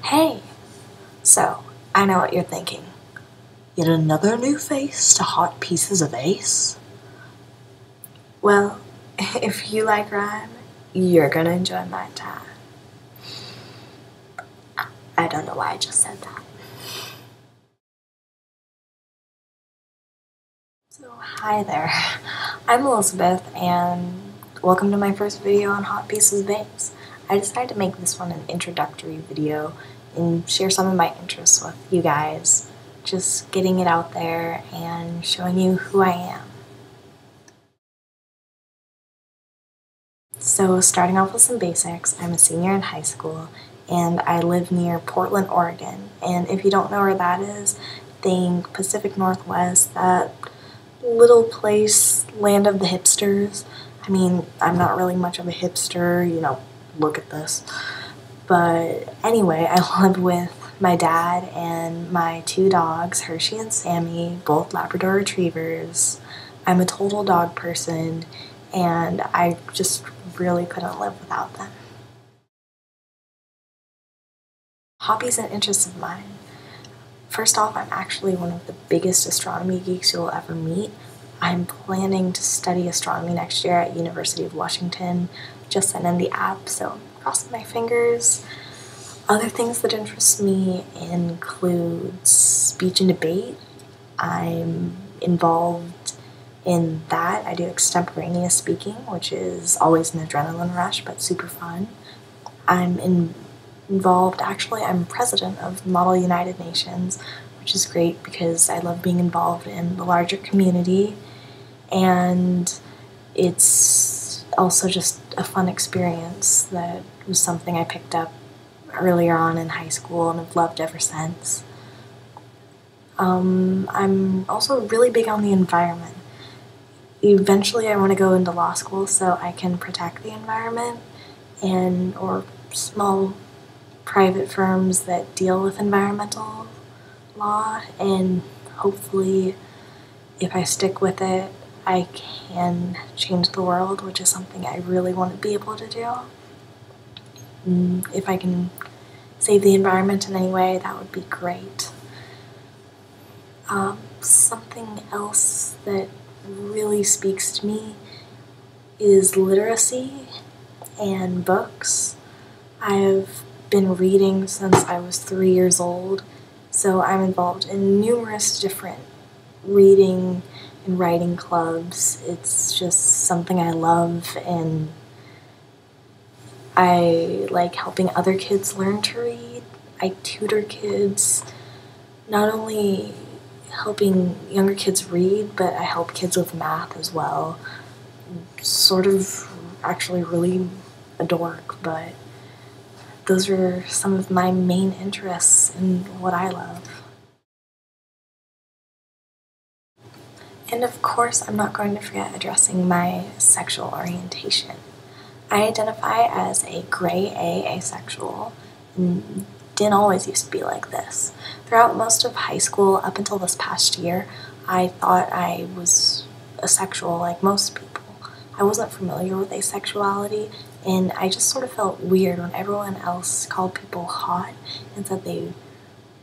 Hey! So, I know what you're thinking. Yet another new face to Hot Pieces of Ace? Well, if you like rhyme, you're gonna enjoy my time. I don't know why I just said that. So, hi there. I'm Elizabeth, and welcome to my first video on Hot Pieces of Ace. I decided to make this one an introductory video and share some of my interests with you guys. Just getting it out there and showing you who I am. So starting off with some basics, I'm a senior in high school and I live near Portland, Oregon. And if you don't know where that is, think Pacific Northwest, that little place, land of the hipsters. I mean, I'm not really much of a hipster, look at this. But anyway, I live with my dad and my two dogs, Hershey and Sammy, both Labrador Retrievers. I'm a total dog person, and I just really couldn't live without them. Hobbies and interests of mine. First off, I'm actually one of the biggest astronomy geeks you'll ever meet. I'm planning to study astronomy next year at University of Washington. Just sent in the app, so crossing my fingers. Other things that interest me include speech and debate. I'm involved in that. I do extemporaneous speaking, which is always an adrenaline rush, but super fun. I'm involved, actually, I'm president of Model United Nations, which is great because I love being involved in the larger community, and it's also just a fun experience that was something I picked up earlier on in high school and have loved ever since. I'm also really big on the environment. Eventually I want to go into law school so I can protect the environment or small private firms that deal with environmental law, and hopefully if I stick with it I can change the world, which is something I really want to be able to do. If I can save the environment in any way, that would be great. Something else that really speaks to me is literacy and books. I've been reading since I was 3 years old, so I'm involved in numerous different reading and writing clubs. It's just something I love, and I like helping other kids learn to read. I tutor kids, not only helping younger kids read, but I help kids with math as well. Sort of actually really a dork, but those are some of my main interests in what I love. And of course, I'm not going to forget addressing my sexual orientation. I identify as a gray A asexual, and didn't always used to be like this. Throughout most of high school, up until this past year, I thought I was asexual like most people. I wasn't familiar with asexuality, and I just sort of felt weird when everyone else called people hot and said they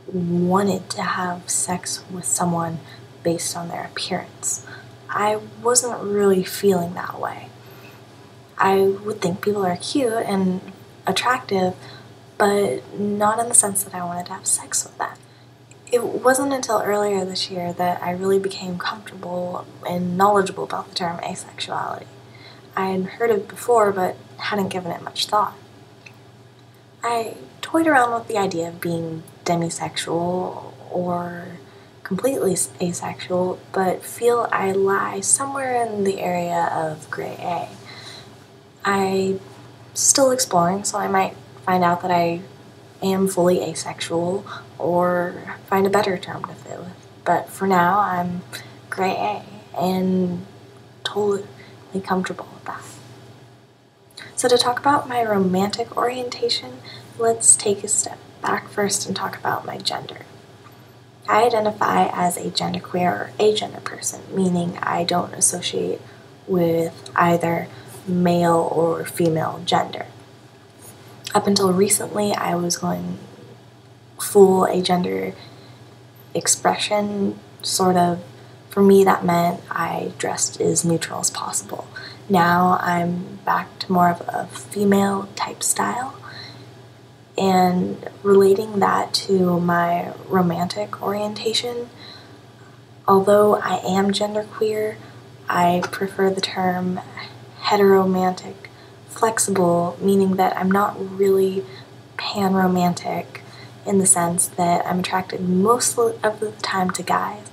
wanted to have sex with someone based on their appearance. I wasn't really feeling that way. I would think people are cute and attractive, but not in the sense that I wanted to have sex with them. It wasn't until earlier this year that I really became comfortable and knowledgeable about the term asexuality. I had heard of it before, but hadn't given it much thought. I toyed around with the idea of being demisexual or completely asexual, but feel I lie somewhere in the area of gray A. I'm still exploring, so I might find out that I am fully asexual or find a better term to fit with. But for now, I'm gray A and totally comfortable with that. So to talk about my romantic orientation, let's take a step back first and talk about my gender. I identify as a genderqueer or agender person, meaning I don't associate with either male or female gender. Up until recently, I was going full agender expression, sort of. For me, that meant I dressed as neutral as possible. Now I'm back to more of a female type style, and relating that to my romantic orientation, although I am genderqueer, I prefer the term heteromantic flexible, meaning that I'm not really pan-romantic in the sense that I'm attracted most of the time to guys.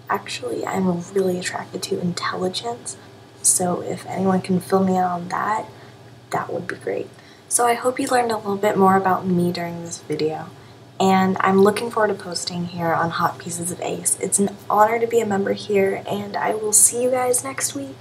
Actually, I'm really attracted to intelligence, so if anyone can fill me in on that, that would be great. So I hope you learned a little bit more about me during this video, and I'm looking forward to posting here on Hot Pieces of Ace. It's an honor to be a member here, and I will see you guys next week.